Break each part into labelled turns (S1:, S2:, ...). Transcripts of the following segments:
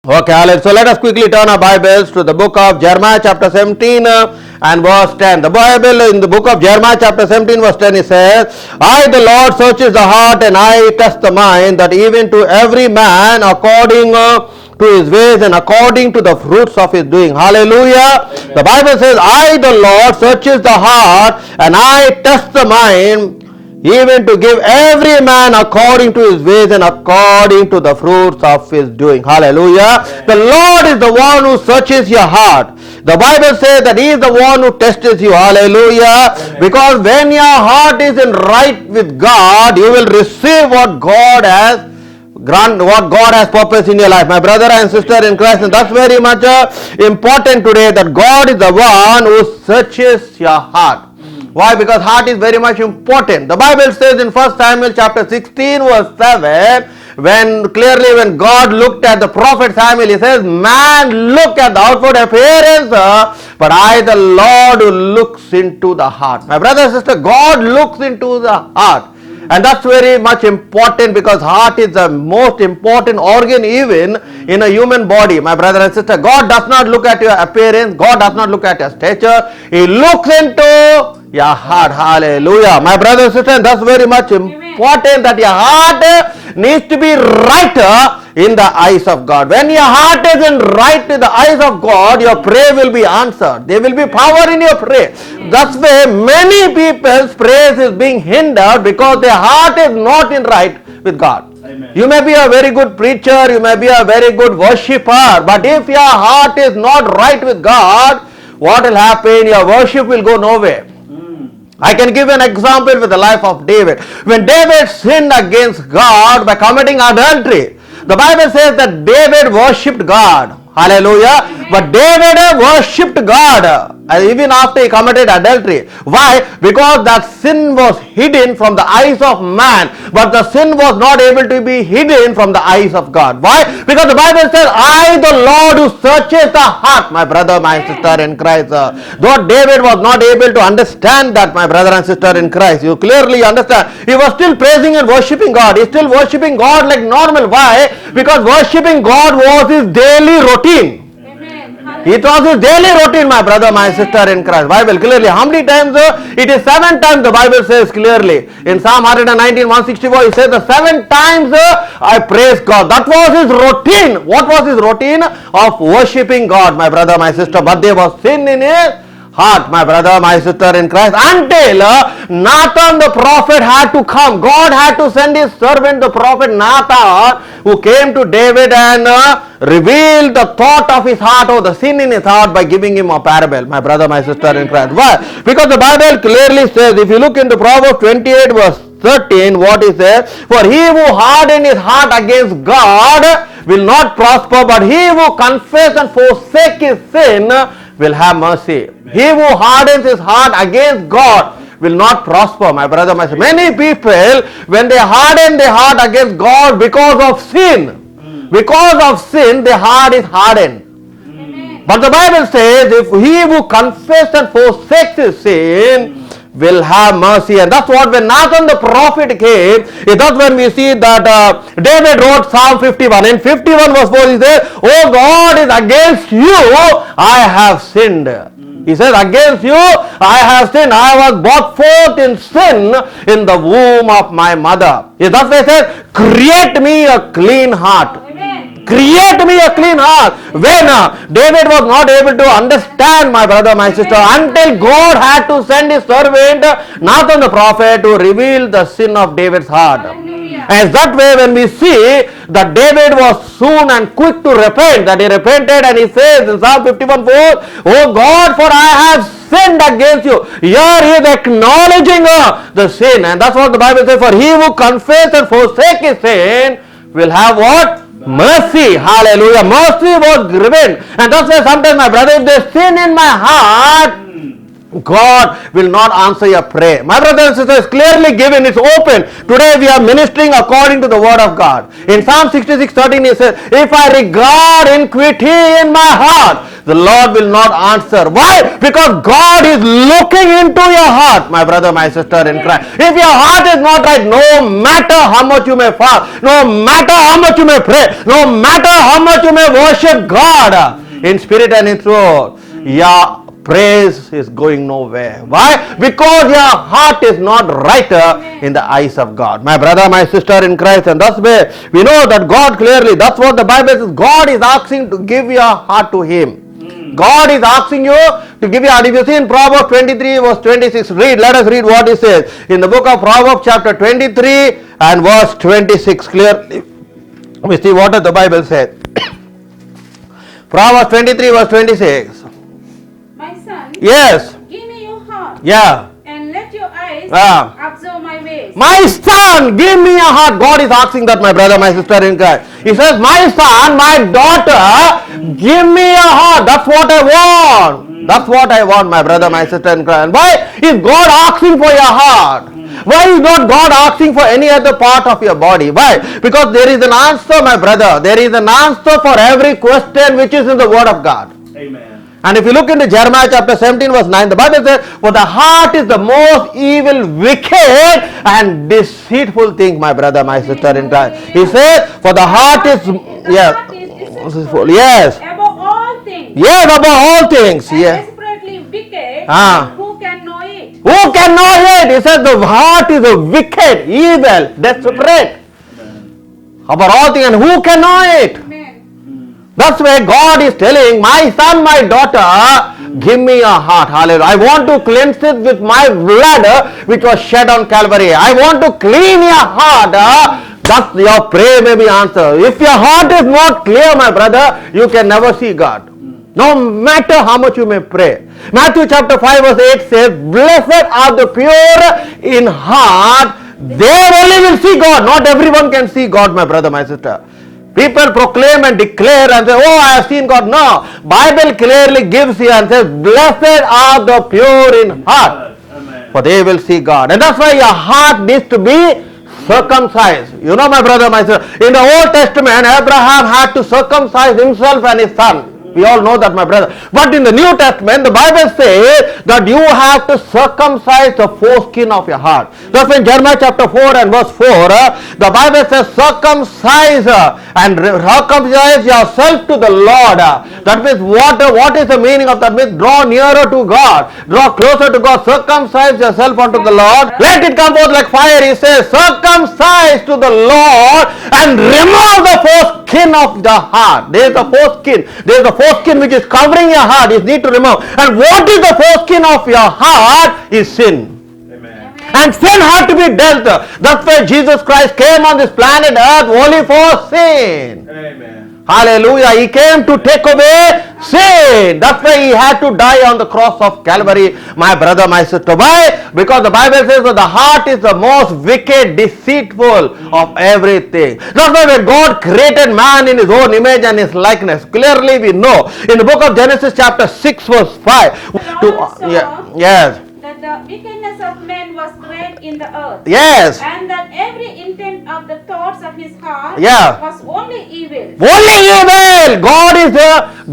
S1: Okay, so let us quickly turn our Bibles to the book of Jeremiah chapter 17 and verse 10. The Bible in the book of Jeremiah chapter 17 verse 10 it says, I the Lord searches the heart and I test the mind, that even to every man according to his ways and according to the fruits of his doing. Hallelujah. Amen. The Bible says, I the Lord searches the heart and I test the mind, even to give every man according to his ways and according to the fruits of his doing. Hallelujah. Amen. The Lord is the one who searches your heart. The Bible says that he is the one who tests you. Hallelujah. Amen. Because when your heart is in right with God, you will receive what God has purposed in your life. My brother and sister in Christ, and that's very much important today, that God is the one who searches your heart. Why? Because heart is very much important. The Bible says in 1 Samuel chapter 16 verse 7, when God looked at the prophet Samuel, he says, man look at the outward appearance, but I the Lord who looks into the heart. My brother and sister, God looks into the heart. And that's very much important, because heart is the most important organ even in a human body. My brother and sister, God does not look at your appearance. God does not look at your stature. He looks into your heart. Hallelujah. My brother and sister, that's very much important, that your heart needs to be right in the eyes of God. When your heart isn't right in the eyes of God, your prayer will be answered. There will be power in your prayer. That's why many people's prayers is being hindered, because their heart is not in right with God. Amen. You may be a very good preacher, you may be a very good worshipper, but if your heart is not right with God, what will happen? Your worship will go nowhere. I can give an example with the life of David. When David sinned against God by committing adultery, the Bible says that David worshipped God. Hallelujah. Amen. But David worshipped God even after he committed adultery. Why? Because that sin was hidden from the eyes of man, but the sin was not able to be hidden from the eyes of God. Why? Because the Bible says, I the Lord who searches the heart. My brother, my sister in Christ, though David was not able to understand that, my brother and sister in Christ, you clearly understand, he was still praising and worshipping God. He still worshipping God like normal. Why? Because worshipping God was his daily routine. It was his daily routine, my brother, my sister in Christ. Bible clearly. How many times? It is 7 times the Bible says clearly. In Psalm 119, 164, he says the 7 times I praise God. That was his routine. What was his routine? Of worshipping God, my brother, my sister. But there was sin in his heart, my brother, my sister in Christ, until Nathan the prophet had to come. God had to send his servant, the prophet Nathan, who came to David and revealed the thought of his heart, or the sin in his heart, by giving him a parable, my brother, my sister in Christ. Why? Because the Bible clearly says, if you look into Proverbs 28 verse 13, what he says, for he who hardened his heart against God will not prosper, but he who confess and forsake his sin will have mercy. Amen. He who hardens his heart against God will not prosper, my brother, my sister. Many people, when they harden their heart against God because of sin, their heart is hardened. Amen. But the Bible says, if he who confesses and forsakes his sin will have mercy. And that's what, when Nathan the prophet came, that's when we see that David wrote Psalm 51. In 51 verse 4 he says, oh God, is against you I have sinned. He says, against you I have sinned. I was brought forth in sin in the womb of my mother. That's why he said, create me a clean heart. Create me a clean heart. When David was not able to understand, my brother, my sister, until God had to send his servant Nathan the prophet to reveal the sin of David's heart. Hallelujah. And that way, when we see that David was soon and quick to repent, that he repented, and he says in Psalm 51:4, oh God, for I have sinned against you. Here he is acknowledging the sin, and that's what the Bible says, for he who confesses and forsakes his sin will have what? Mercy. Hallelujah. Mercy was given. And that's why sometimes, my brother, if there's sin in my heart, God will not answer your prayer. My brother and sister, is clearly given, it's open. Today we are ministering according to the word of God. In Psalm 66:13 it says, if I regard iniquity in my heart, the Lord will not answer. Why? Because God is looking into your heart, my brother, my sister in Christ. If your heart is not right, no matter how much you may fast, no matter how much you may pray, no matter how much you may worship God in spirit and in truth, your praise is going nowhere. Why? Because your heart is not right in the eyes of God. My brother, my sister in Christ, and thus way we know that God clearly, that's what the Bible says, God is asking to give your heart to Him. God is asking you to give your heart. If you see in Proverbs 23 verse 26, let us read what it says in the book of Proverbs chapter 23 and verse 26 clearly. We see what the Bible says. Proverbs 23 verse 26.
S2: My son,
S1: Yes.
S2: give me your heart.
S1: Yeah.
S2: And let your eyes observe my ways.
S1: My son, give me a heart. God is asking that, my brother, my sister in Christ. He says, my son, my daughter, give me a heart. That's what I want. That's what I want, my brother, my sister in Christ. Why is God asking for your heart? Why is not God asking for any other part of your body? Why? Because there is an answer, my brother. There is an answer for every question which is in the Word of God.
S3: Amen.
S1: And if you look into Jeremiah chapter 17 verse 9, the Bible says, for the heart is the most evil, wicked and deceitful thing, my brother, my sister in Christ. He says, for the heart is, deceitful. Yes.
S2: Above all things.
S1: Yes, above all things.
S2: And
S1: Yes.
S2: desperately wicked.
S1: Ah.
S2: Who can know it?
S1: Who can know it? He says the heart is a wicked, evil, desperate. Above all things, and who can know it?
S2: Amen.
S1: That's why God is telling, my son, my daughter, give me a heart. Hallelujah. I want to cleanse it with my blood which was shed on Calvary. I want to clean your heart. Thus your prayer may be answered. If your heart is not clear, my brother, you can never see God. No matter how much you may pray. Matthew chapter 5 verse 8 says, blessed are the pure in heart. They only will see God. Not everyone can see God, my brother, my sister. People proclaim and declare and say, oh, I have seen God. No. Bible clearly gives here and says, blessed are the pure in heart, for they will see God. And that's why your heart needs to be circumcised. You know, my brother, my sister, in the Old Testament, Abraham had to circumcise himself and his son. We all know that, my brother. But in the New Testament, the Bible says that you have to circumcise the foreskin of your heart. That's in Jeremiah chapter 4 and verse 4. The Bible says, circumcise and circumcise yourself to the Lord. That means what is the meaning of that? Means draw nearer to God. Draw closer to God. Circumcise yourself unto the Lord. Let it come forth like fire. He says, circumcise to the Lord and remove the foreskin of the heart. There is the foreskin. There is the foreskin which is covering your heart. You need to remove. And what is the foreskin of your heart? Is sin.
S3: Amen.
S1: And sin had to be dealt. That's why Jesus Christ came on this planet earth only for sin.
S3: Amen.
S1: Hallelujah. He came to take away sin. That's why he had to die on the cross of Calvary, my brother, my sister. Why? Because the Bible says that the heart is the most wicked, deceitful of everything. That's why when God created man in his own image and his likeness, clearly we know in the book of Genesis chapter 6 verse 5. Yes.
S2: That the wickedness of men was great in the earth.
S1: Yes.
S2: And that every intent of the thoughts of his heart was only evil.
S1: Only evil.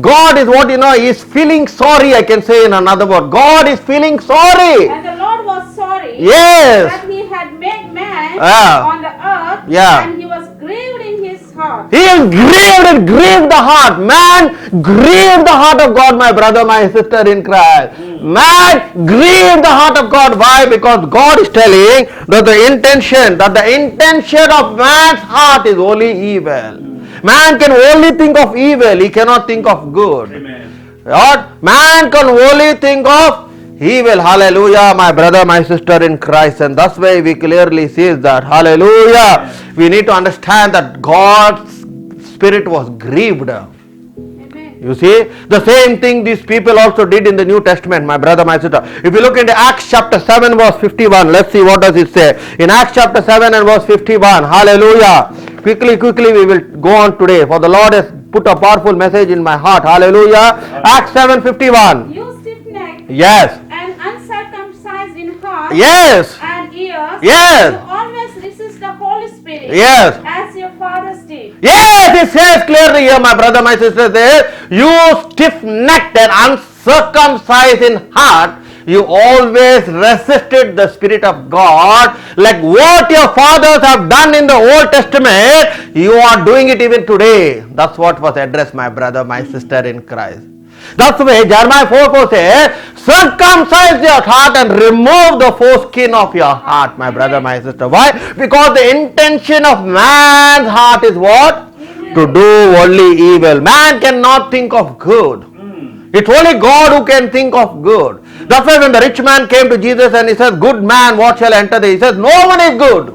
S1: God is what he is feeling sorry, I can say in another word. God is feeling sorry.
S2: And the Lord was sorry
S1: Yes.
S2: that he had made man
S1: Ah.
S2: on the earth,
S1: Yeah.
S2: and he was grieved in his heart.
S1: He is grieved and grieved the heart. Man grieved the heart of God, my brother, my sister in Christ. Man grieved the heart of God. Why? Because God is telling that the intention of man's heart is only evil. Man can only think of evil. He cannot think of good.
S3: Amen.
S1: What? Man can only think of evil. Hallelujah, my brother, my sister in Christ. And that's why we clearly see that. Hallelujah. We need to understand that God's spirit was grieved.
S2: Amen.
S1: You see, the same thing these people also did in the New Testament, my brother, my sister. If you look into Acts chapter 7 verse 51, let's see what does it say. In Acts chapter 7 and verse 51, hallelujah. Quickly we will go on today, for the Lord has put a powerful message in my heart. Hallelujah. Acts 7:51.
S2: You stiff-necked
S1: Yes.
S2: and uncircumcised in heart
S1: Yes.
S2: and ears,
S1: Yes.
S2: you always resist the Holy Spirit,
S1: Yes.
S2: as your fathers did.
S1: Yes, it says clearly here, my brother, my sister, there, you stiff-necked and uncircumcised in heart, you always resisted the Spirit of God, like what your fathers have done in the Old Testament, you are doing it even today. That's what was addressed, my brother, my sister in Christ. That's the way Jeremiah 4:4 says, circumcise your heart and remove the foreskin of your heart, my brother, my sister. Why? Because the intention of man's heart is what? To do only evil. Man cannot think of good. It's only God who can think of good. That's why when the rich man came to Jesus and he says, good man, what shall enter thee? He says, no one is good.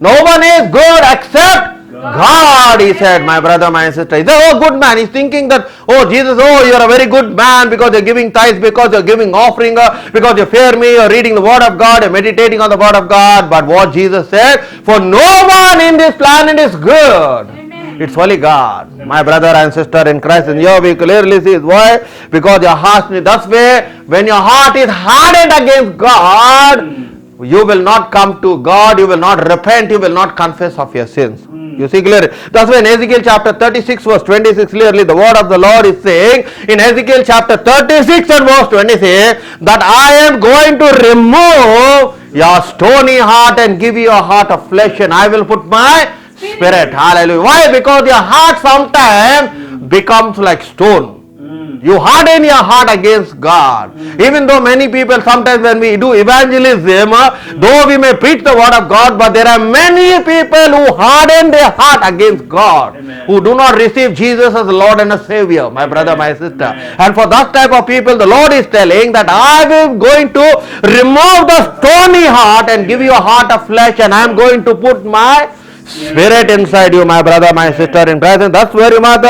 S1: No one is good except God, he said, my brother, my sister. He said, oh, good man. He's thinking that, oh, Jesus, oh, you're a very good man because you're giving tithes, because you're giving offering, because you fear me, you're reading the word of God, you're meditating on the word of God. But what Jesus said, for no one in this planet is good.
S2: Amen.
S1: It's only God. My brother and sister in Christ. And here we clearly see why. Because your heart, that's why when your heart is hardened against God, you will not come to God, you will not repent, you will not confess of your sins. You see clearly. That's why in Ezekiel chapter 36 verse 26 clearly the word of the Lord is saying in Ezekiel chapter 36 and verse 26 that I am going to remove your stony heart and give you a heart of flesh and I will put my spirit. Hallelujah. Why? Because your heart sometimes becomes like stone. You harden your heart against God. Even though many people sometimes when we do evangelism, though we may preach the word of God, but there are many people who harden their heart against God. Amen. Who do not receive Jesus as Lord and a Savior, my brother, my sister. Amen. And for that type of people, the Lord is telling that I am going to remove the stony heart and give you a heart of flesh and I am going to put my Spirit inside you, my brother, my sister in Christ. And that's very much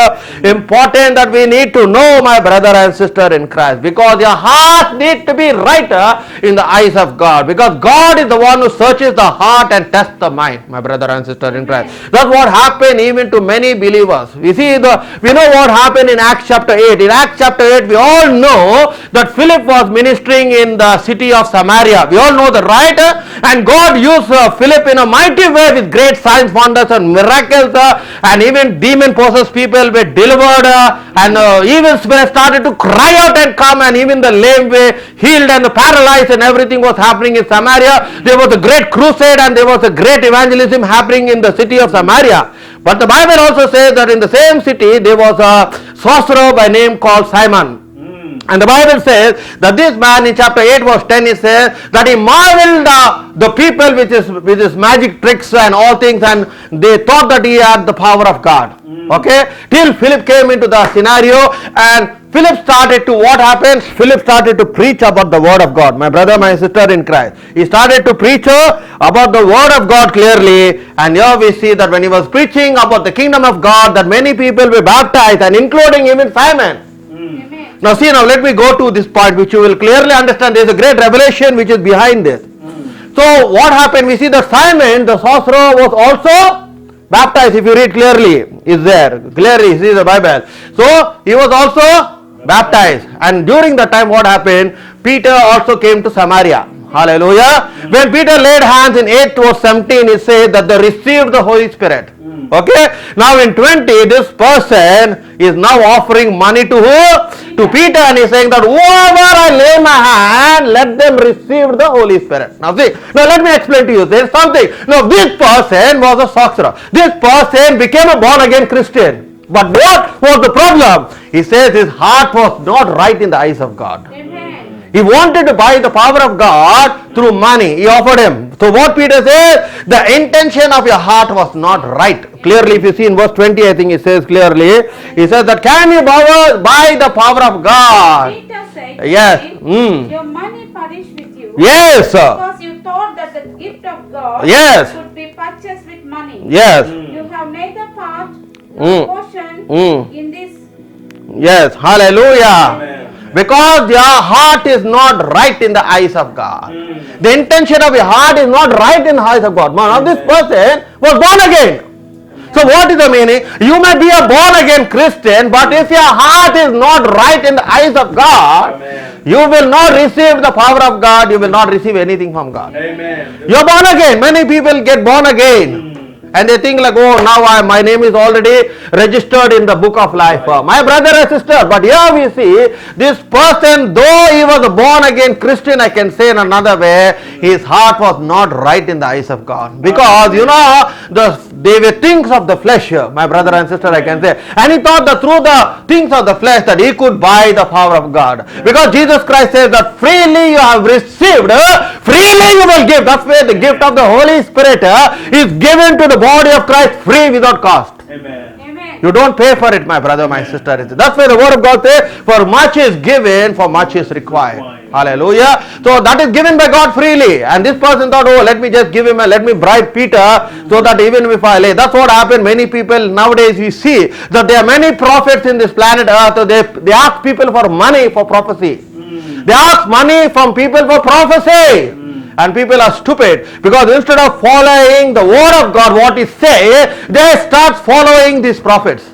S1: important that we need to know, my brother and sister in Christ. Because your heart needs to be righter in the eyes of God. Because God is the one who searches the heart and tests the mind, my brother and sister in Christ. That's what happened even to many believers. We see we know what happened in Acts chapter 8. In Acts chapter 8, we all know that Philip was ministering in the city of Samaria. We all know that, right? And God used Philip in a mighty way with great signs, wonders and miracles, and even demon-possessed people were delivered, and evil spirits started to cry out and come, and even the lame were healed and the paralyzed, and everything was happening in Samaria. There was a great crusade and there was a great evangelism happening in the city of Samaria. But the Bible also says that in the same city there was a sorcerer by name called Simon. And the Bible says that this man in chapter 8 verse 10 it says that he marveled the people with his magic tricks and all things, and they thought that he had the power of God. Okay, till Philip came into the scenario and Philip started to, what happens? Philip started to preach about the word of God, my brother, my sister in Christ. He started to preach about the word of God clearly, and here we see that when he was preaching about the kingdom of God, that many people were baptized, and including even Simon. Now see, now let me go to this point which you will clearly understand. There is a great revelation which is behind this. So what happened? We see that Simon the sorcerer was also baptized. If you read clearly, is there clearly, see the Bible. So he was also baptized, and during that time what happened? Peter also came to Samaria. Hallelujah. When Peter laid hands in 8 verse 17, it says that they received the Holy Spirit. Okay, now in 20 this person is now offering money to who? To Peter, and he's saying that whoever I lay my hand, let them receive the Holy Spirit. Now see, now let me explain to you. There is something. Now this person was a sorcerer. This person became a born again Christian. But what was the problem? He says his heart was not right in the eyes of God.
S2: Amen.
S1: He wanted to buy the power of God through money. He offered him. So what Peter says, the intention of your heart was not right. Clearly, if you see in verse 20, I think it says clearly, he says that can you buy the power of God?
S2: Peter said,
S1: yes.
S2: Your money perish with you.
S1: Yes.
S2: Because you thought that the gift of God
S1: yes.
S2: could be purchased with money.
S1: Yes.
S2: You have neither part nor portion in this.
S1: Yes. Hallelujah.
S3: Amen.
S1: Because your heart is not right in the eyes of God. The intention of your heart is not right in the eyes of God. Now this person was born again. So what is the meaning? You may be a born again Christian, but if your heart is not right in the eyes of God,
S3: Amen.
S1: You will not receive the power of God. You will not receive anything from God.
S3: Amen.
S1: You are born again. Many people get born again. And they think like, oh, now my name is already registered in the book of life. My brother and sister. But here we see this person, though he was a born again Christian, I can say in another way, his heart was not right in the eyes of God. Because, they were things of the flesh, my brother and sister, I can say. And he thought that through the things of the flesh that he could buy the power of God. Because Jesus Christ says that freely you have received, freely you will give. That's where the gift of the Holy Spirit is given to the body of Christ free without cost.
S3: Amen.
S1: You don't pay for it, my brother, my sister. That's why the word of God says, for much is given, for much is required. Hallelujah. So that is given by God freely. And this person thought, oh, let me just give him, let me bribe Peter so that even if I lay. That's what happened. Many people nowadays we see that there are many prophets in this planet earth. So they ask people for money for prophecy. They ask money from people for prophecy. And people are stupid because instead of following the word of God, what he says, they start following these prophets.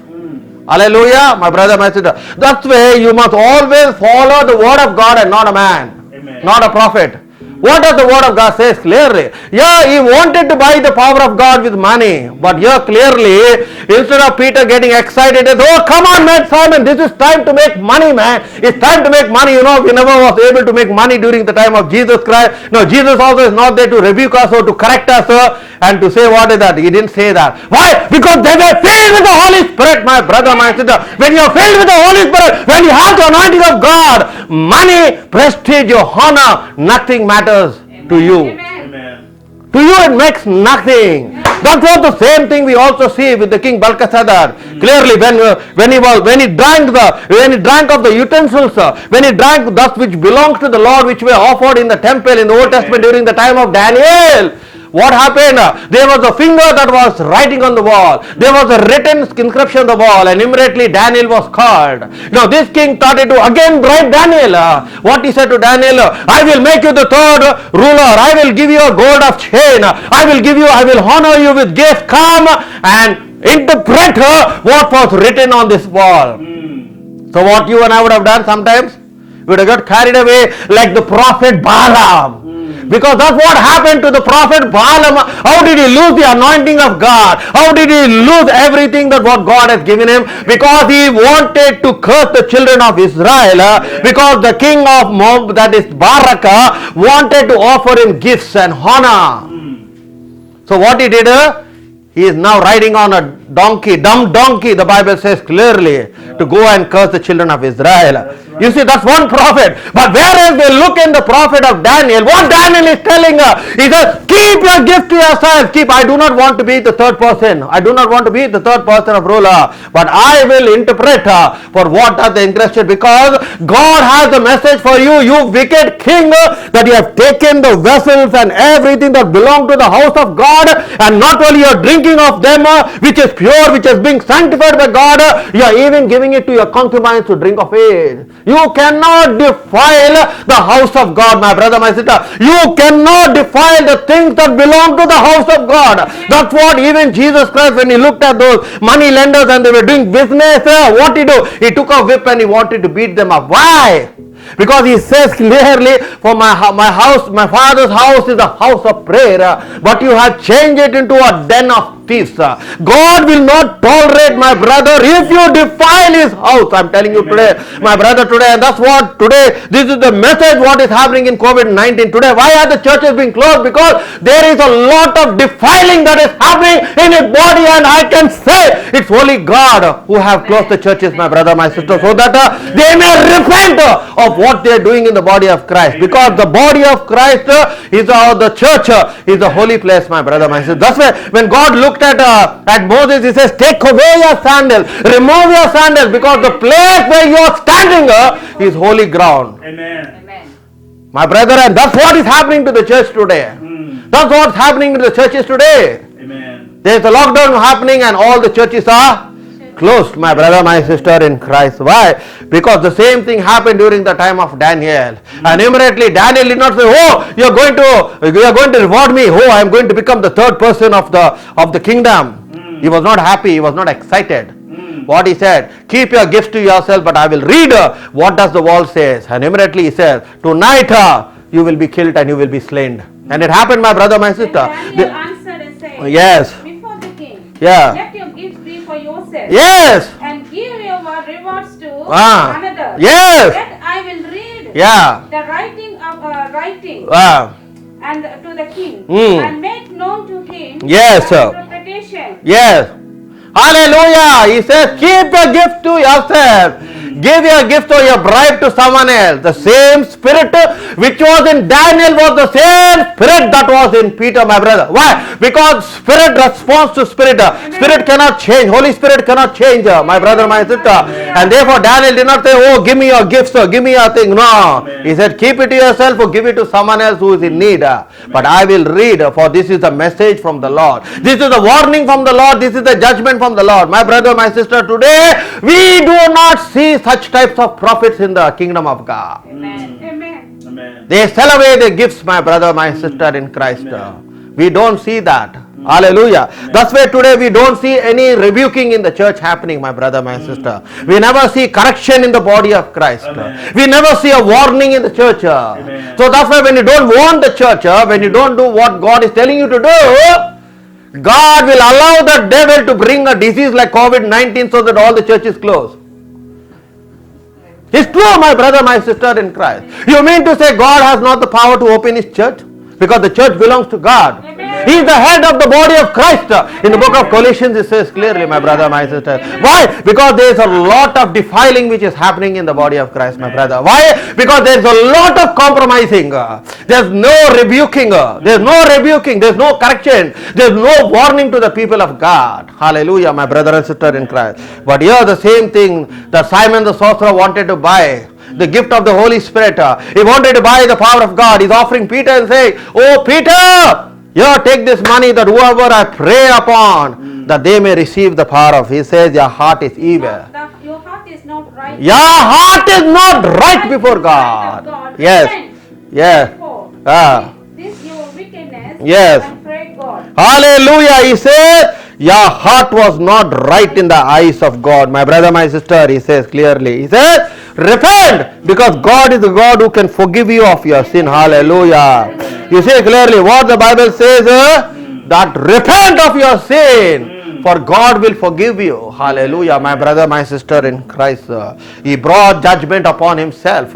S1: Hallelujah, my brother, my sister. That's why you must always follow the word of God and not a man.
S3: Amen.
S1: Not a prophet. What does the word of God say clearly? Yeah, he wanted to buy the power of God with money. But here clearly, instead of Peter getting excited, oh, come on, man, Simon, this is time to make money, man. It's time to make money. We never was able to make money during the time of Jesus Christ. No, Jesus also is not there to rebuke us or to correct us and to say what is that. He didn't say that. Why? Because they were filled with the Holy Spirit, my brother, my sister. When you are filled with the Holy Spirit, when you have the anointing of God, money, prestige, your honor, nothing matters to you.
S3: Amen.
S1: To you it makes nothing. That's what the same thing we also see with the king Balthasar. Clearly, when he drank of the utensils, when he drank that which belongs to the Lord, which were offered in the temple in the Old Testament during the time of Daniel. What happened? There was a finger that was writing on the wall. There was a written inscription on the wall, and immediately Daniel was called. Now this king started to again bribe Daniel. What he said to Daniel, I will make you the third ruler. I will give you a gold of chain. I will honor you with gifts. Come and interpret what was written on this wall. So what you and I would have done sometimes, we would have got carried away like the prophet Balaam. Because that's what happened to the prophet Balaam. How did he lose the anointing of God? How did he lose everything that what God has given him? Because he wanted to curse the children of Israel. Because the king of Moab, that is Baraka, wanted to offer him gifts and honor. So what he did? He is now riding on a donkey, dumb donkey, the Bible says clearly, to go and curse the children of Israel. You see, that's one prophet. But whereas they look in the prophet of Daniel, what Daniel is telling her, he says, keep your gift to yourself. I do not want to be the third person. I do not want to be the third person of ruler. But I will interpret for what are they interested. Because God has a message for you, you wicked king, that you have taken the vessels and everything that belong to the house of God. And not only you are drinking of them, which is pure, which is being sanctified by God, you are even giving it to your concubines to drink of it. You cannot defile the house of God, my brother, my sister. You cannot defile the things that belong to the house of God. That's what even Jesus Christ, when he looked at those money lenders and they were doing business, what he do? He took a whip and he wanted to beat them up. Why? Because he says clearly, for my house, my father's house is a house of prayer, but you have changed it into a den of thieves. God will not tolerate, my brother, if you defile his house. I'm telling you today, my brother, today, and that's what today, this is the message what is happening in COVID-19 today. Why are the churches being closed? Because there is a lot of defiling that is happening in his body, and I can say it's only God who have closed the churches, my brother, my sister, so that they may repent of what they are doing in the body of Christ. Because the body of Christ is the church is the holy place, my brother, my sister. That's why when God looked at Moses, he says, take away your sandals, remove your sandals, because the place where you are standing is holy ground.
S3: Amen.
S1: My brother, and that's what is happening to the church today. That's what's happening to the churches today.
S3: Amen.
S1: There is a lockdown happening and all the churches are closed, my brother, my sister in Christ. Why? Because the same thing happened during the time of Daniel. And immediately Daniel did not say, oh, you are going to reward me. Oh, I am going to become the third person of the kingdom. He was not happy. He was not excited. What he said, keep your gifts to yourself, but I will read what does the wall says. And immediately he says, tonight you will be killed and you will be slain. And it happened, my brother, my sister.
S2: Daniel answered and said,
S1: Yes.
S2: before the
S1: Yeah.
S2: let your gifts be for yourself,
S1: Yes.
S2: and give your rewards to
S1: Ah.
S2: another.
S1: Yes.
S2: Then I will read
S1: Yeah.
S2: the writing and to the king, and make known to him
S1: Yes,
S2: the
S1: sir.
S2: interpretation.
S1: Yes. Hallelujah. He says, keep your gift to yourself. Give your gift or your bribe to someone else. The same spirit which was in Daniel was the same spirit that was in Peter, my brother. Why? Because spirit responds to spirit. Spirit cannot change. Holy Spirit cannot change, my brother, my sister. And therefore Daniel did not say, oh, give me your gifts or give me your thing. No. He said, keep it to yourself or give it to someone else who is in need. But I will read, for this is a message from the Lord. This is a warning from the Lord. This is the judgment from the Lord. My brother, my sister, today we do not see such types of prophets in the kingdom of God.
S2: Amen. Amen.
S3: Amen.
S1: They sell away their gifts, my brother, my sister in Christ. We don't see that. Hallelujah. That's why today we don't see any rebuking in the church happening, my brother, my sister. We never see correction in the body of Christ.
S3: Amen.
S1: We never see a warning in the church.
S3: Amen.
S1: So that's why when you don't warn the church, when you don't do what God is telling you to do, God will allow the devil to bring a disease like COVID-19 so that all the churches close. It's true, my brother, my sister in Christ. You mean to say God has not the power to open his church? Because the church belongs to God.
S2: Amen.
S1: He is the head of the body of Christ. In the book of Colossians it says clearly, my brother, my sister. Why? Because there is a lot of defiling which is happening in the body of Christ, my brother. Why? Because there is a lot of compromising. There is no rebuking. There is no rebuking. There is no correction. There is no warning to the people of God. Hallelujah, my brother and sister in Christ. But here the same thing that Simon the sorcerer wanted to buy. The gift of the Holy Spirit. He wanted to buy the power of God. He's offering Peter and saying, oh Peter, here take this money that whoever I pray upon, that they may receive the power of. He says, your heart is evil.
S2: Your heart is not right.
S1: Your heart is not right before God. Yes. Yes.
S2: Therefore, this your wickedness,
S1: Yes.
S2: and pray God.
S1: Hallelujah. He says, your heart was not right in the eyes of God. My brother, my sister, he says clearly. He says, repent, because God is the God who can forgive you of your sin. Hallelujah. You see clearly what the Bible says, that repent of your sin, for God will forgive you. Hallelujah. My brother, my sister in Christ, he brought judgment upon himself.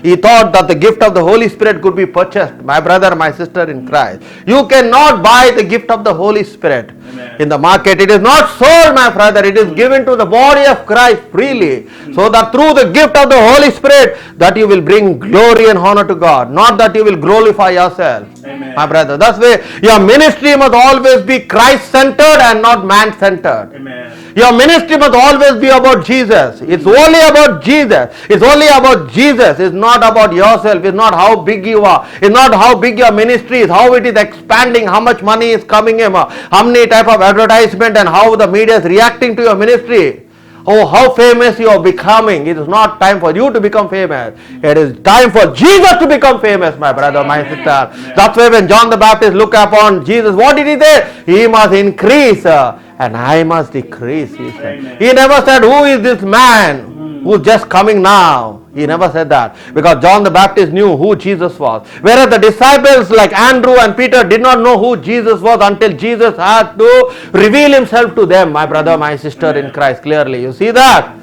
S1: He thought that the gift of the Holy Spirit could be purchased. My brother, my sister in Christ, you cannot buy the gift of the Holy Spirit.
S3: Amen.
S1: In the market. It is not sold, my brother. It is given to the body of Christ freely. So that through the gift of the Holy Spirit, that you will bring glory and honor to God. Not that you will glorify yourself.
S3: Amen.
S1: My brother. That's why your ministry must always be Christ-centered and not man-centered.
S3: Amen.
S1: Your ministry must always be about Jesus. It's only about Jesus. It's only about Jesus. It's not about yourself. It's not how big you are. It's not how big your ministry is, how it is expanding, how much money is coming in, how many type of advertisement and how the media is reacting to your ministry. Oh, how famous you are becoming. It is not time for you to become famous. It is time for Jesus to become famous, my brother, my sister. That's why when John the Baptist looked upon Jesus, what did he say? He must increase and I must decrease, he said.
S3: Amen.
S1: He never said, who is this man who's just coming now? He never said that, because John the Baptist knew who Jesus was. Whereas the disciples like Andrew and Peter did not know who Jesus was until Jesus had to reveal himself to them, my brother, my sister in Christ, clearly. You see that?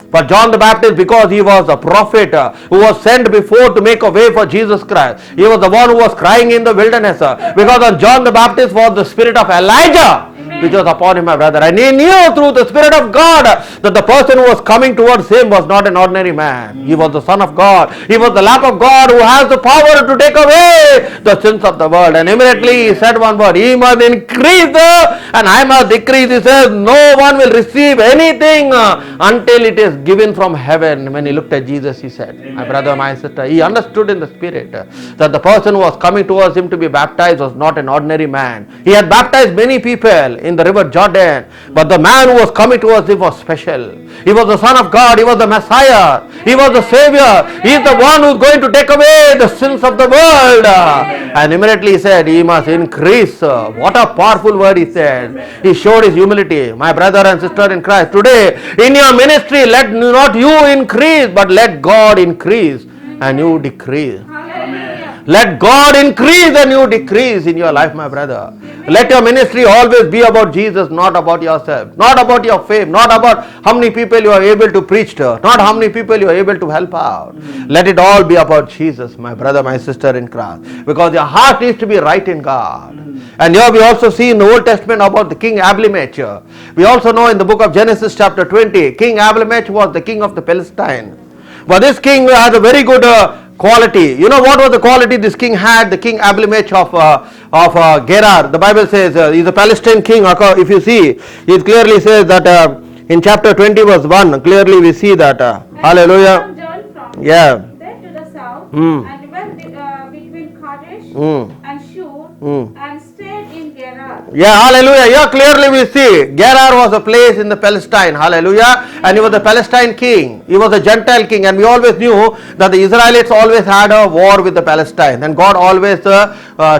S1: But John the Baptist, because he was a prophet who was sent before to make a way for Jesus Christ, he was the one who was crying in the wilderness, because on John the Baptist was the spirit of Elijah which was upon him, my brother. And he knew through the Spirit of God that the person who was coming towards him was not an ordinary man. He was the Son of God. He was the Lamb of God who has the power to take away the sins of the world. And immediately he said one word, he must increase and I must decrease. He says, no one will receive anything until it is given from heaven. When he looked at Jesus, he said, my brother, my sister, he understood in the Spirit that the person who was coming towards him to be baptized was not an ordinary man. He had baptized many people in the river Jordan, but the man who was coming towards him was special. He was the Son of God. He was the Messiah. He was the Savior. He is the one who is going to take away the sins of the world. And immediately he said, he must increase. What a powerful word he said. He showed his humility. My brother and sister in Christ, today in your ministry, let not you increase, but let God increase and you decrease.
S2: Hallelujah.
S1: Let God increase and you decrease in your life, my brother. Let your ministry always be about Jesus, not about yourself, not about your fame, not about how many people you are able to preach to, not how many people you are able to help out. Let it all be about Jesus, my brother, my sister in Christ, because your heart needs to be right in God. And here we also see in the Old Testament about the king Abimelech. We also know in the book of Genesis chapter 20, King Abimelech was the king of the Palestine. But this king has a very good quality. You know what was the quality this king had? The king Abimelech of Gerar. The Bible says he's a Palestine king. If you see, it clearly says that in chapter 20 verse 1, clearly we see that. Hallelujah.
S2: Journeyed from
S1: Yeah.
S2: there to the south
S1: Mm.
S2: and went between Kadesh
S1: Mm.
S2: and Shur
S1: Mm.
S2: and stayed in Gerar.
S1: Yeah, hallelujah. Here clearly we see Gerar was a place in the Palestine, hallelujah, and he was a Palestine king. He was a Gentile king, and we always knew that the Israelites always had a war with the Palestine, and God always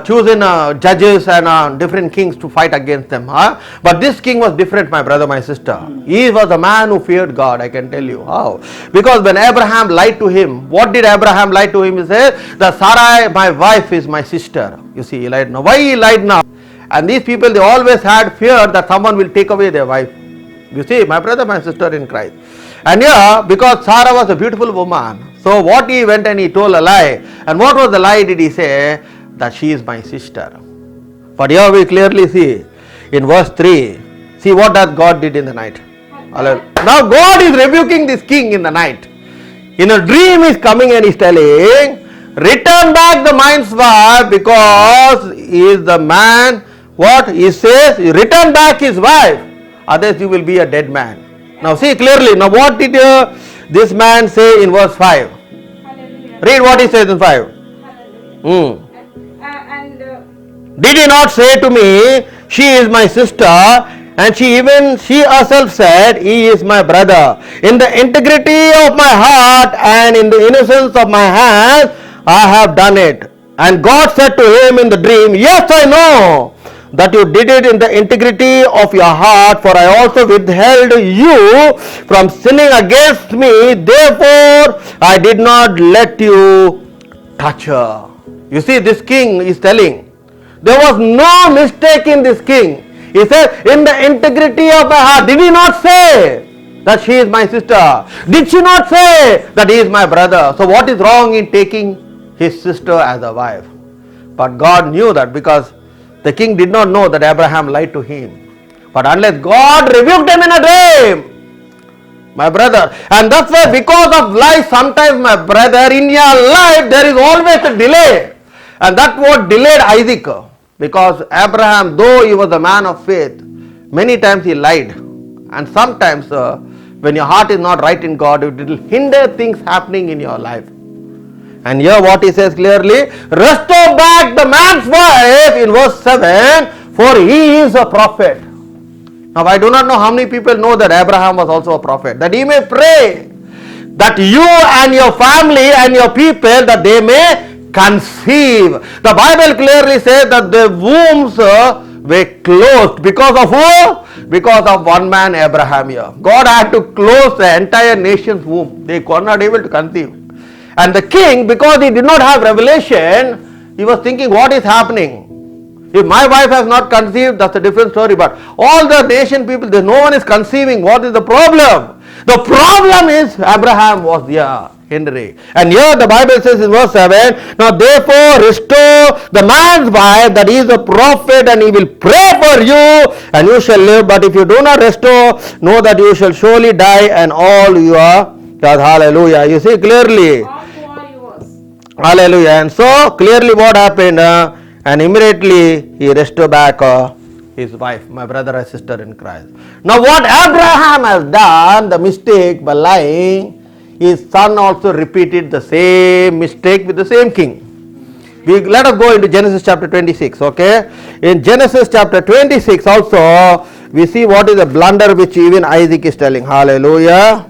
S1: choosing judges and different kings to fight against them. But this king was different, my brother, my sister. He was a man who feared God, I can tell you. How? Because when Abraham lied to him, what did Abraham lie to him? He said that Sarai, my wife, is my sister. You see, he lied now. Why he lied now? And these people, they always had fear that someone will take away their wife. You see, my brother, my sister in Christ. And here, because Sarah was a beautiful woman, so what he went and he told a lie. And what was the lie did he say? That she is my sister. But here we clearly see in verse 3, see what that God did in the night. Now God is rebuking this king in the night. In a dream he is coming and he is telling, return back the man's wife, because he is the man. What he says, return back his wife, otherwise you will be a dead man. Now see clearly, now what did this man say in verse 5?
S2: Hallelujah.
S1: Read what he says in 5.
S2: Hallelujah. And
S1: Did he not say to me, she is my sister? And she herself said, he is my brother. In the integrity of my heart and in the innocence of my hands, I have done it. And God said to him in the dream, yes, I know that you did it in the integrity of your heart, for I also withheld you from sinning against me. Therefore, I did not let you touch her. You see, this king is telling, there was no mistake in this king. He said, in the integrity of my heart. Did he not say that she is my sister? Did she not say that he is my brother? So what is wrong in taking his sister as a wife? But God knew that, because the king did not know that Abraham lied to him. But unless God rebuked him in a dream, my brother, and that's why because of lies, sometimes, my brother, in your life there is always a delay. And that's what delayed Isaac. Because Abraham, though he was a man of faith, many times he lied. And sometimes when your heart is not right in God, it will hinder things happening in your life. And here what he says clearly, restore back the man's wife in verse 7, for he is a prophet. Now I do not know how many people know that Abraham was also a prophet, that he may pray that you and your family and your people, that they may conceive. The Bible clearly says that the wombs were closed because of who? Because of one man, Abraham here. God had to close the entire nation's womb. They were not able to conceive. And the king, because he did not have revelation, he was thinking, what is happening? If my wife has not conceived, that's a different story. But all the nation people, no one is conceiving. What is the problem? The problem is Abraham was there. Hindering. And here the Bible says in verse 7, now therefore restore the man's wife, that he is a prophet, and he will pray for you, and you shall live. But if you do not restore, know that you shall surely die, and all your God. Hallelujah. You see clearly.
S2: all who are yours.
S1: Hallelujah. And so clearly what happened, and immediately he restored back his wife, my brother and sister in Christ. Now what Abraham has done, the mistake by lying, his son also repeated the same mistake with the same king. Let us go into Genesis chapter 26, okay? In Genesis chapter 26 also, we see what is the blunder which even Isaac is telling. Hallelujah.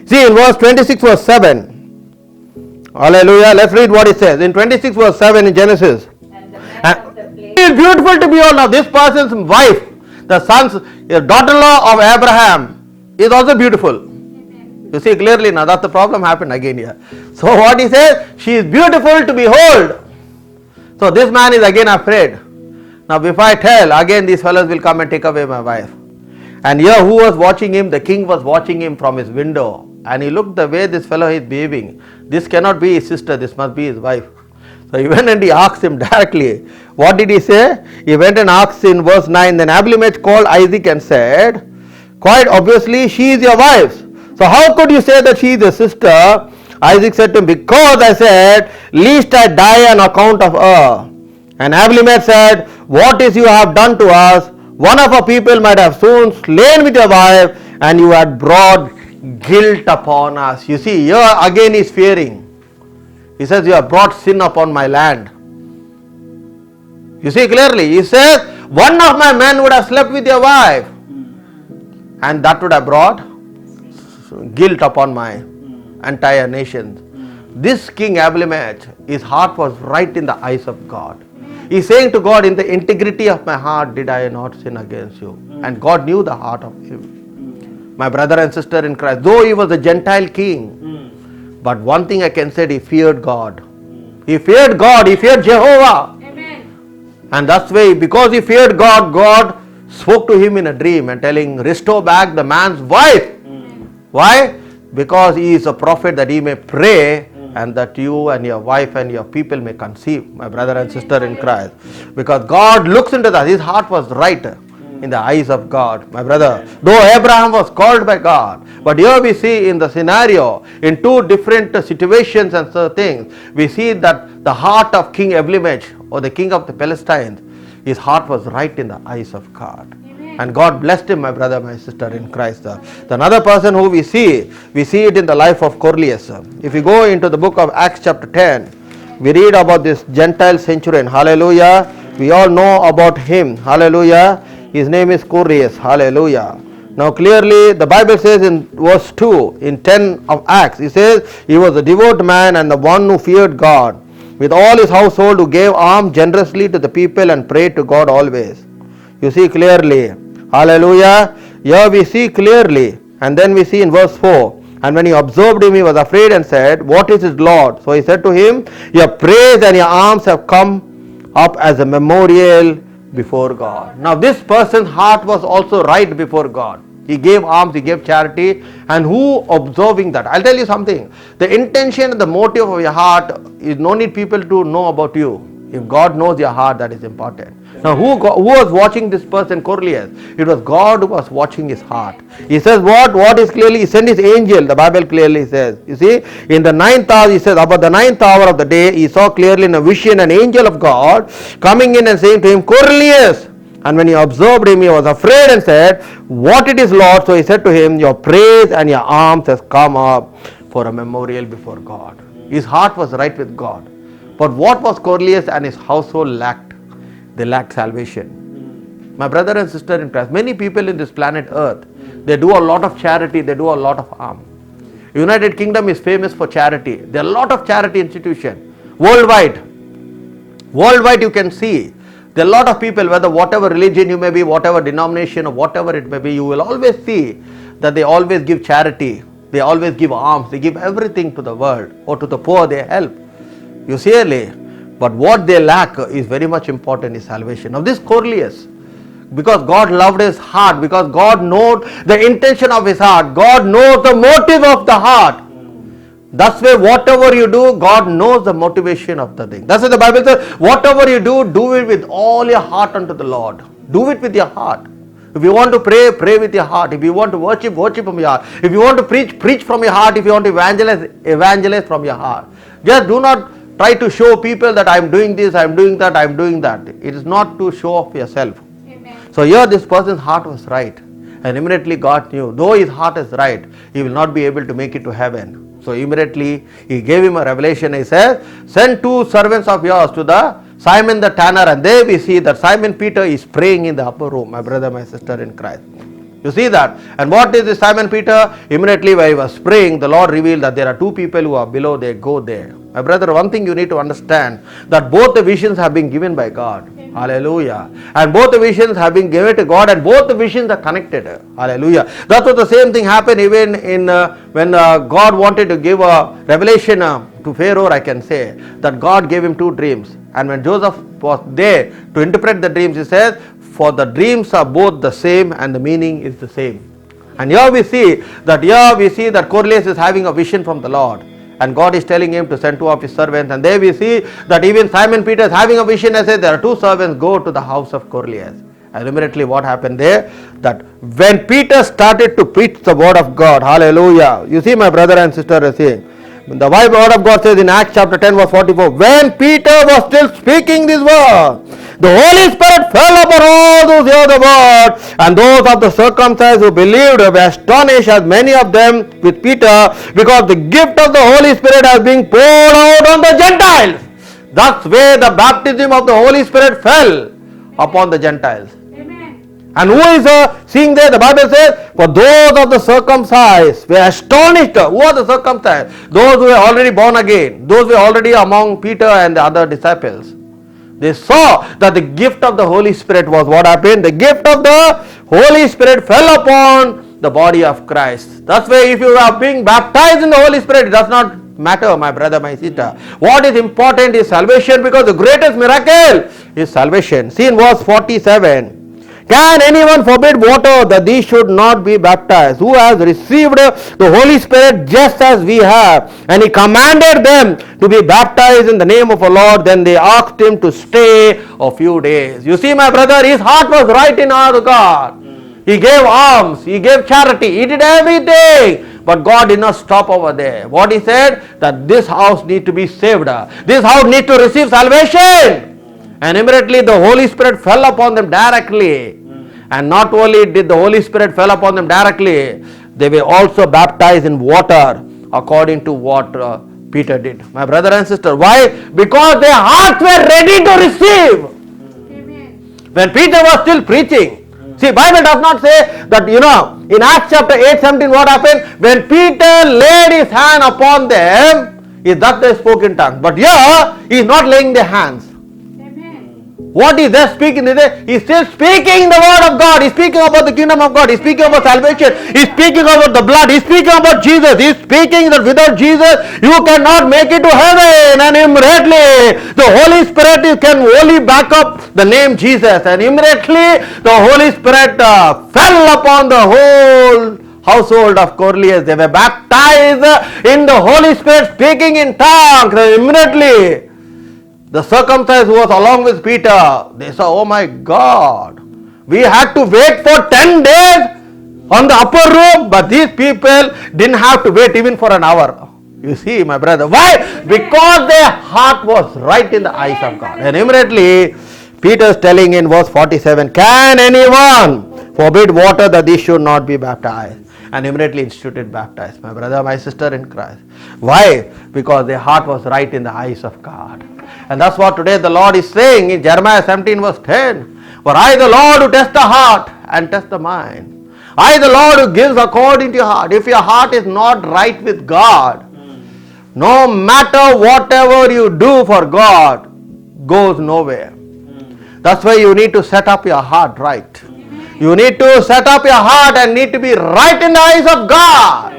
S1: See in verse 26 verse 7. Hallelujah. Let's read what it says. In 26 verse 7 in Genesis.
S3: And the man of the place
S1: It is beautiful to behold. Now this person's wife, the daughter-in-law of Abraham, is also beautiful. You see clearly now, that's the problem happened again here. So what he says, she is beautiful to behold. So this man is again afraid. Now if I tell, again these fellows will come and take away my wife. And here who was watching him? The king was watching him from his window. And he looked the way this fellow is behaving. This cannot be his sister, this must be his wife. So he went and he asked him directly. What did he say? He went and asked in verse 9, then Abimelech called Isaac and said, quite obviously she is your wife. So how could you say that she is your sister? Isaac said to him, because I said, lest I die on account of her. And Abimelech said, what is you have done to us? One of our people might have soon slain with your wife, and you had brought guilt upon us. You see, here again he is fearing. He says, you have brought sin upon my land. You see clearly, he says, one of my men would have slept with your wife, and that would have brought guilt upon my entire nation. This king Abimelech, his heart was right in the eyes of God. He is saying to God, in the integrity of my heart did I not sin against you. And God knew the heart of him. My brother and sister in Christ, though he was a Gentile king, but one thing I can say, he feared God. He feared God, he feared Jehovah.
S2: Amen.
S1: And that's why, because he feared God, God spoke to him in a dream and telling, restore back the man's wife. Why? Because he is a prophet, that he may pray and that you and your wife and your people may conceive, my brother and sister in Christ. Because God looks into that. His heart was right in the eyes of God, my brother. Though Abraham was called by God, but here we see in the scenario, in two different situations and so things, we see that the heart of King Abimelech, or the king of the Palestines, his heart was right in the eyes of God. And God blessed him, my brother, my sister in Christ. The another person who we see it in the life of Cornelius. If we go into the book of Acts chapter 10, we read about this Gentile centurion. Hallelujah. We all know about him. Hallelujah. His name is Cornelius. Hallelujah. Now clearly the Bible says in verse 2, in 10 of Acts, he says, he was a devout man and the one who feared God, with all his household, who gave alms generously to the people and prayed to God always. You see clearly. Hallelujah. Here we see clearly. And then we see in verse 4. And when he observed him, he was afraid and said, what is his Lord? So he said to him, your praise and your alms have come up as a memorial before God. Now this person's heart was also right before God. He gave alms, he gave charity. And who observing that? I'll tell you something. The intention and the motive of your heart is no need people to know about you. If God knows your heart, that is important. Now who was watching this person, Cornelius? It was God who was watching his heart. He says what is clearly, he sent his angel, the Bible clearly says. You see, in the 9th hour, he says, about the 9th hour of the day, he saw clearly in a vision an angel of God coming in and saying to him, Cornelius. And when he observed him, he was afraid and said, what it is, Lord? So he said to him, your praise and your alms has come up for a memorial before God. His heart was right with God. But what was Cornelius and his household lacked? They lacked salvation. My brother and sister in Christ, many people in this planet Earth, they do a lot of charity, they do a lot of harm. United Kingdom is famous for charity. There are a lot of charity institutions worldwide. Worldwide you can see. There are a lot of people, whether whatever religion you may be, whatever denomination or whatever it may be, you will always see that they always give charity. They always give alms. They give everything to the world, or to the poor they help. You see, but what they lack is very much important, is salvation. Now this Cornelius, because God loved his heart, because God knows the intention of his heart, God knows the motive of the heart. That's why whatever you do, God knows the motivation of the thing. That's why the Bible says, whatever you do, do it with all your heart unto the Lord. Do it with your heart. If you want to pray, pray with your heart. If you want to worship, worship from your heart. If you want to preach, preach from your heart. If you want to evangelize, evangelize from your heart. Just do not try to show people that I am doing this, I am doing that, I am doing that. It is not to show off yourself.
S2: Amen.
S1: So here this person's heart was right. And immediately God knew, though his heart is right, he will not be able to make it to heaven. So immediately he gave him a revelation. He says, send 2 servants of yours to the Simon the tanner. And there we see that Simon Peter is praying in the upper room, my brother, my sister in Christ. You see that? And what is this Simon Peter? Immediately while he was praying, the Lord revealed that there are 2 people who are below, they go there. My brother, one thing you need to understand, that both the visions have been given by God.
S2: Amen.
S1: Hallelujah. And both the visions have been given to God, and both the visions are connected. Hallelujah. That's what the same thing happened even in when God wanted to give a revelation to Pharaoh, I can say that God gave him 2 dreams. And when Joseph was there to interpret the dreams, he says, for the dreams are both the same and the meaning is the same. And here we see that Cornelius is having a vision from the Lord. And God is telling him to send 2 of his servants. And there we see that even Simon Peter is having a vision and says, there are 2 servants, go to the house of Cornelius. And immediately what happened there? That when Peter started to preach the word of God, hallelujah. You see, my brother and sister are saying, the word of God says in Acts chapter 10 verse 44, when Peter was still speaking this word, the Holy Spirit fell upon all those who heard the word, and those of the circumcised who believed were astonished, as many of them with Peter, because the gift of the Holy Spirit has been poured out on the Gentiles. That's where the baptism of the Holy Spirit fell upon the Gentiles.
S2: Amen.
S1: And who is seeing there? The Bible says, for those of the circumcised were astonished. Who are the circumcised? Those who were already born again. Those who were already among Peter and the other disciples. They saw that the gift of the Holy Spirit was what happened. The gift of the Holy Spirit fell upon the body of Christ. That's why if you are being baptized in the Holy Spirit, it does not matter, my brother, my sister. What is important is salvation, because the greatest miracle is salvation. See in verse 47. Can anyone forbid water that these should not be baptized, who has received the Holy Spirit just as we have? And he commanded them to be baptized in the name of the Lord. Then they asked him to stay a few days. You see, my brother, his heart was right in our God. He gave alms, he gave charity, he did everything. But God did not stop over there. What he said? That this house need to be saved. This house need to receive salvation. And immediately the Holy Spirit fell upon them directly. And not only did the Holy Spirit fell upon them directly, they were also baptized in water according to what Peter did. My brother and sister, why? Because their hearts were ready to receive.
S2: Amen.
S1: When Peter was still preaching, see, Bible does not say that, in Acts chapter 8:17, what happened? When Peter laid his hand upon them, is that they spoke in tongues. But here, he is not laying their hands.
S2: Amen.
S1: What is there speaking? He is still speaking the word of God. He is speaking about the kingdom of God. He is speaking about salvation. He is speaking about the blood. He is speaking about Jesus. He is speaking that without Jesus, you cannot make it to heaven. And immediately, the Holy Spirit can only back up the name Jesus. And immediately, the Holy Spirit fell upon the whole household of Cornelius. They were baptized in the Holy Spirit, speaking in tongues. And immediately, the circumcised who was along with Peter, they saw, oh my God, we had to wait for 10 days on the upper room, but these people didn't have to wait even for an hour. You see, my brother, why? Because their heart was right in the eyes of God. And immediately, Peter is telling in verse 47, can anyone forbid water that these should not be baptized? And immediately instituted baptized. My brother, my sister in Christ. Why? Because their heart was right in the eyes of God. And that's what today the Lord is saying in Jeremiah 17 verse 10. For I, the Lord, who test the heart and test the mind. I, the Lord, who gives according to your heart. If your heart is not right with God, no matter whatever you do for God, goes nowhere. That's why you need to set up your heart right. You need to set up your heart and need to be right in the eyes of God.